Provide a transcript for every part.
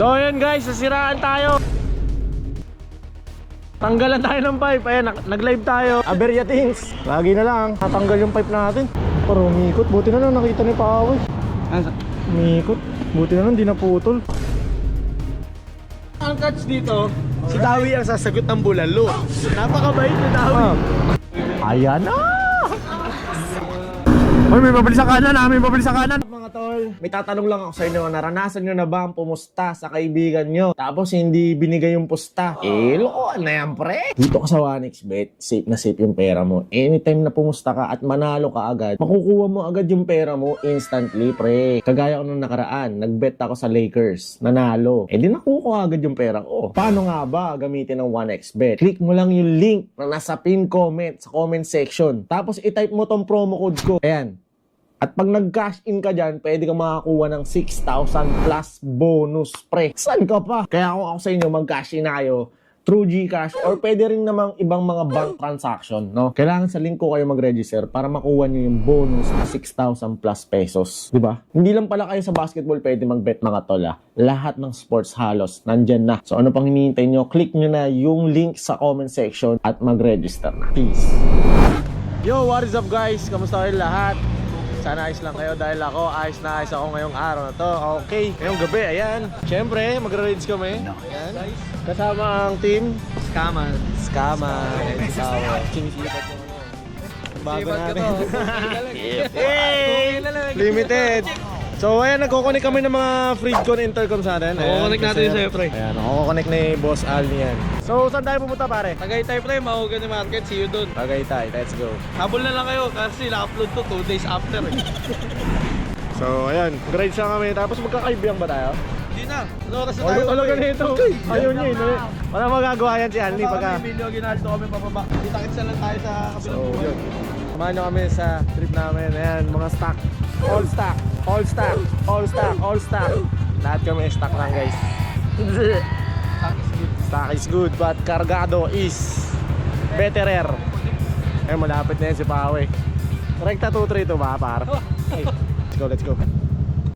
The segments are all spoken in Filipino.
So ayan guys, nasiraan tayo. Tanggalan tayo ng pipe. Ayan, nag-live tayo. Aberya things. Lagi na lang, natanggal yung pipe natin. Pero umikot, buti na lang nakita ni Paway. Umikot, buti na lang di naputol. Ang catch dito, si Dawi ang sasagot ng bulalo. Napakabait ni Dawi. Ayan na! Uy, may mabili sa kanan ha, may mabili sa kanan. Mga tol, may tatanong lang ako sa inyo, naranasan nyo na ba ang pumusta sa kaibigan nyo tapos hindi binigay yung pusta? Lokohan na yan, pre. Dito ka sa 1xBet, safe na safe yung pera mo. Anytime na pumusta ka at manalo ka agad, makukuha mo agad yung pera mo instantly, pre. Kagaya ko nung nakaraan, nagbet ako sa Lakers, nanalo. Di nakukuha agad yung pera ko. Paano nga ba gamitin ng 1xBet? Click mo lang yung link na nasa pin comment sa comment section. Tapos i-type mo tong promo code ko. Ayan. At pag nag-cash in ka dyan, pwede ka makakuha ng 6,000 plus bonus, pre. Saan ka pa? Kaya kung ako sa inyo, mag-cash in na kayo through GCash or pwede rin namang ibang mga bank transaction, no? Kailangan sa link ko kayo mag-register para makuha nyo yung bonus na 6,000 plus pesos. Diba? Hindi lang pala kayo sa basketball pwede mag-bet, mga tola. Lahat ng sports halos, nandyan na. So ano pang hinihintay nyo? Click nyo na yung link sa comment section at mag-register na. Peace! Yo, what is up guys? Kamusta kayo lahat? Sana ayos lang kayo dahil ako ayos na ayos ako ngayong araw na to. Okay, ngayong gabi, ayan. Siyempre, magra-raids kami. Ayan. Kasama ang team Skama. Sinisipat mo ano. Bago natin. Hey! Limited. So ayan, nagko-connect kami ng mga Freedcon intercom sa atin. Nako-connect natin yung sa'yo, pre. Ayan, nako-connect ni Boss Alni yan. So saan tayo pumunta, pare? Tagaytay, pre, Mahogany Market, see you dun. Tagaytay, let's go. Habol na lang kayo kasi na-upload to 2 days after eh. So ayan, grades lang kami. Tapos magkakaibigan ba tayo? Hindi na, ano oras na tayo? Talaga nito. Ayaw niya eh. Wala magagawa yan si Alni pagka. Kami, Emilio, ginaldo kami pababa. Kita-kits na lang tayo sa kabilang buhay. Yun. Samahan nyo kami sa trip namin. Ayan, mga stock. All stock. All stock. All stock. All stock. Lahat kami stock lang, guys. Stock is good, but cargado is betterer. Eh, malapit na yan si Pawe. Rekta 232 ba, par? Let's go, let's go.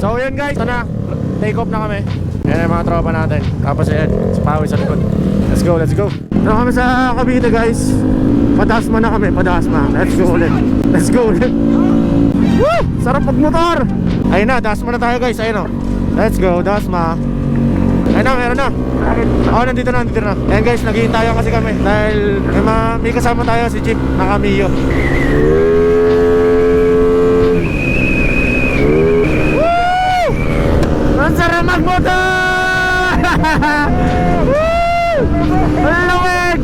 So, yun guys. Ito na. Take off na kami. Ayan ang mga tropa natin. Tapos ayan, si Pawe sa likod. Let's go, let's go. Ito kami sa Cavite, guys. Padasma na kami, padasma. Let's go ulit. Let's go ulit. Woo! Sarap pagmotor. Ayun na, dasma na tayo, guys. Ayun o. Let's go, dasma. Ayun na, meron na. Nandito na. Ayan guys, naghihintayan kasi kami dahil may kasama tayo, si Jeep, na Camillo. Woo! Ang sarap magmotor! Woo! Ang lawig!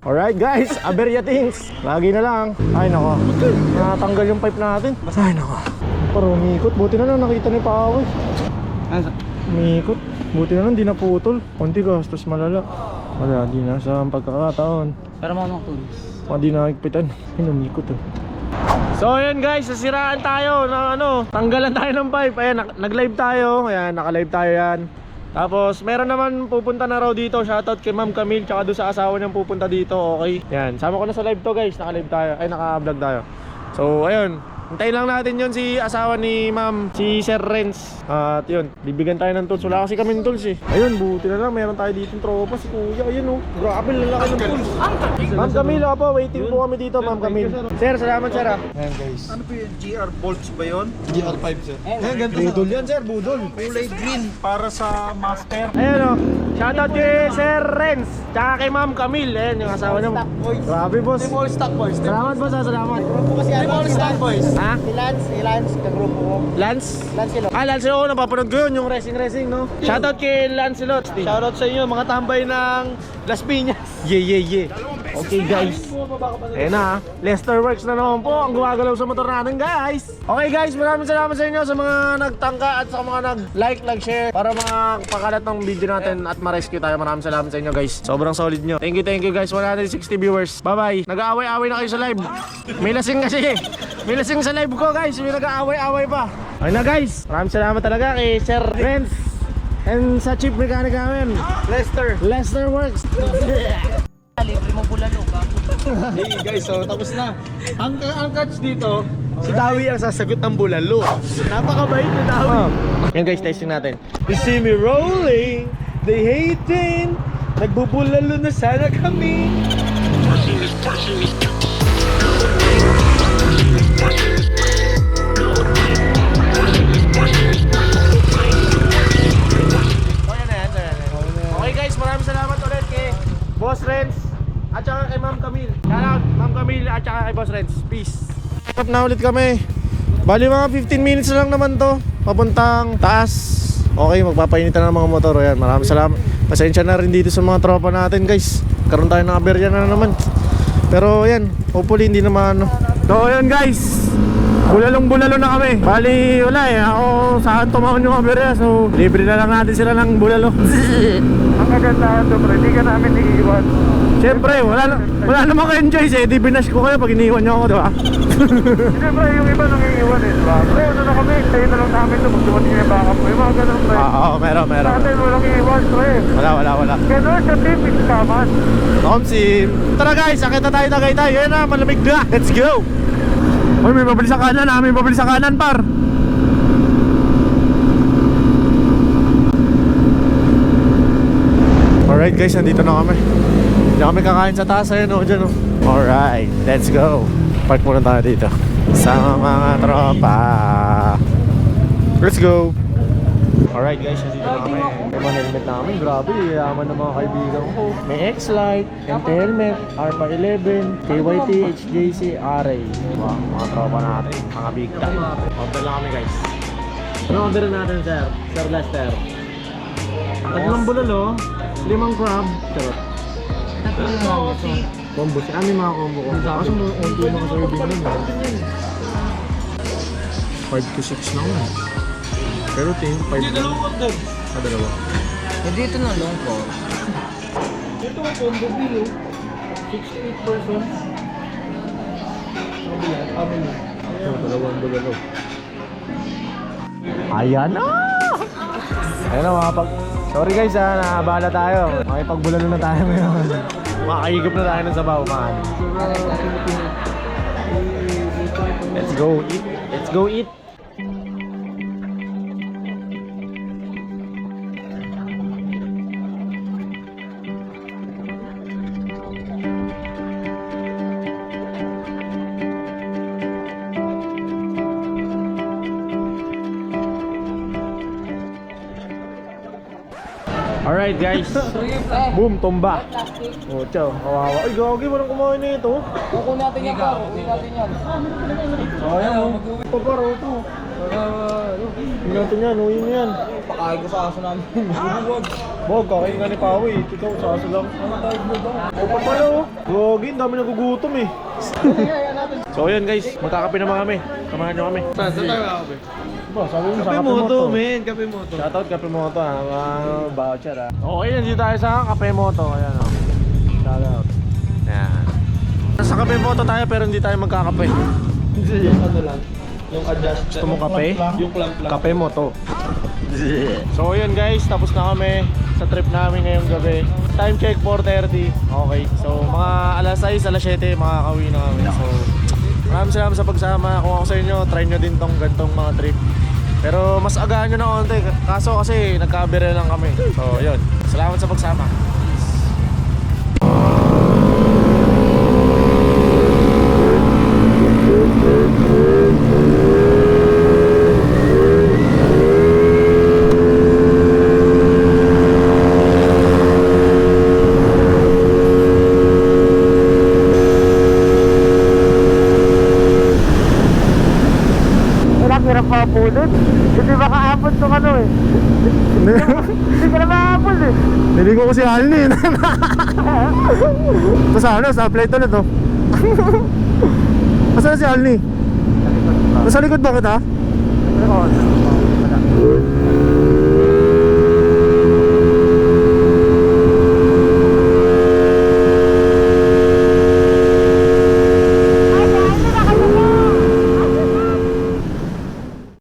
Alright guys, aberya things. Lagi na lang. Ay nako, natanggal yung pipe natin. Ay nako, pero umikot. Buti na lang nakita ni Paway. Umikot, buti na lang di naputol. Konti gastos malala. Wala, di na sa pagkakataon. Pero mga tulis. Di na higpitan. Ay, umikot eh. So ayan guys, nasiraan tayo ng tanggalan tayo ng pipe. Ayan, nag-live tayo. Ayan, naka-live tayo yan. Tapos meron naman pupunta na raw dito. Shoutout kay Ma'am Camille tsaka doon sa asawa niyang pupunta dito. Okay. Yan, sama ko na sa live to guys. Naka-live tayo. Ay, naka-vlog tayo. So ayun, hintayin lang natin yun si asawa ni Ma'am, si Sir Renz. At yun, bibigyan tayo ng tools. Wala kasi kami ng tools eh. Ayun, buti na lang, meron tayo dito ng tropa. Si Kuya, ayun oh. Grabe, lalaki ng tools. Ma'am Camille, po, waiting po kami dito, Ma'am Camille. Sir, salamat sir ah. Ayan guys. Ano po yun? GR bolts ba yun? GR5 sir. Ayan, ganito budol yan sir, budol. Kulay green para sa master. Ayun o, shoutout kay Sir Renz tsaka kay Ma'am Camille. Ayan yung asawa niya. Grabe boss. Team All Stock Boys. Salamat boss ha, salamat. Team All Stock Boys. Ha? Si Lance, kagrupo ko. Lance? Lancelot. Lancelot, napapanood ko yun, yung racing no? Shoutout kay Lancelot. Shoutout sa inyo mga tambay ng Las Piñas. Yeah. Okay guys. Ayan na, Lester Works na naman po ang gumagalaw sa motor natin guys. Okay guys, maraming salamat sa inyo sa mga nagtangka at sa mga nag-like, nag-share para makapakalat ng video natin at ma-rescue tayo. Maraming salamat sa inyo guys. Sobrang solid nyo. Thank you guys. 160 viewers. Bye-bye. Nag-aaway-aaway na kayo sa live. May lasing kasi. May lasing sa live ko guys. May nag-aaway-aaway pa. Okay na guys. Maraming salamat talaga kay Sir Renz and sa chief mechanic namin, Lester Works. Libre mo bulalo ka. Hey guys, so tapos na. Ang catch dito, si Dawi ang sasagot ng bulalo. Napakabait ni Dawi. Yan guys, testing natin. You see me rolling, they hating. Nagbubulalo na sana kami. Okay guys, maraming salamat ulit kay Boss Renz at saka kay Ma'am Camille. Shoutout Ma'am Camille at saka kay Boss Renz. Peace. Stop na ulit kami. Bali mga 15 minutes lang naman to. Papuntang taas. Okay, magpapainitan ng mga motor. Ayan, maraming salamat. Pasensya na rin dito sa mga tropa natin guys. Karoon tayo ng aberya na naman. Pero yan, hopefully hindi naman ano. So ayan guys, bulalong-bulalo na kami. Bali, wala eh. Ako saan tumawon yung aberya. So, libre na lang natin sila ng bulalo. Ang kagandahan to, pre, hindi ka namin iiwan. Siyempre, wala namang ka-enjoy eh. Di binash ko kayo pag iniwan nyo ako, diba? Siyempre, yung iba nang iiwan eh, diba? Pre, ano na kami, tayo na lang namin to, magdumating yung backup mo. Yung mga ganun, pre. Oo, meron. Natin, walang iiwan, pre. Wala. Ganun siya, team, ikaman. Tomsim. Tara guys, sakit na tayo Tagaytay. Yan na, malamig na. Let's go. Uy, may mabili sa kanan ha. May mabili sa kanan, par. Alright guys, nandito na kami. Diyan kami kakain sa taas. Ayun o, dyan o. Alright, let's go. Park muna tayo dito. Sama mga tropa. Let's go. Alright guys, nandito na kami. May mga helmet namin. Grabe, yaman ng mga kaibigan ko. May X-Lite, MT helmet, ARPA 11, KYT, HJC, RA. Diba? Mga tropa natin. Mga big time. Order lang kami guys. Ano order natin sir? Sir Lester. Tatlong bulalo, 5 crab. Charot. Combo. May mga combo ko. Kaso onto yung mga serving nun. 5 to 6 lang. Pero tingin 5 lang. Dalawa. Dito na long ko. Ito ang combo bill, 6 to 8 persons. Amin. Dalawang bulalo. Ayan na! Ayan na mga pag... Sorry guys ha, nakabala tayo. Makipagbulalo na tayo ngayon. Makakahigop na tayo ng sabaw, man. Let's go eat. Let's go eat. Alright guys. Boom, tumba. Oh, ciao. Kawawa. Ay, gagi mo nang kumain na ito. Kukunin natin yan, par. Kukunin natin yan. Sayang oh. Pagkaro ito. Tingnan natin yan, uwi mo yan. Pakain ko sa aso namin. Bog, kakain nga ni Pawi. Ito, sa aso lang. O, papalo oh. Gagi, ang dami nagugutom eh. So ayan guys, magkakape naman kami. Samahan nyo kami. Saan tayo ako, Ba, sabi mo sa Kape Moto, men. Kape Moto. Shoutout Kape Moto ha, mga voucher ha. Okay, nandito tayo sa Kape Moto. Ayan o. Shoutout. Ayan. Sa Kape Moto tayo pero hindi tayo magkakape. Ano lang, yung adjust. Gusto mo kape? Yung clamp. Kape Moto. So yun guys, tapos na kami sa trip namin ngayong gabi. Time check 4:30. Okay, so mga alas 6, alas 7 makakauwi na kami. So maraming salamat sa pagsama. Kung ako sa inyo, try nyo din tong gantong mga trip. Pero mas agahan nyo na konti. Kaso kasi nagkabere lang kami. So yun, salamat sa pagsama. Hirap mapulot. Hindi makaabot itong ano eh. Hindi ka na makaabot eh. Niligo ko si Alni. Tapos ano, sa plate ulit oh. Nasaan na si Alni? Nasa likod ba kita?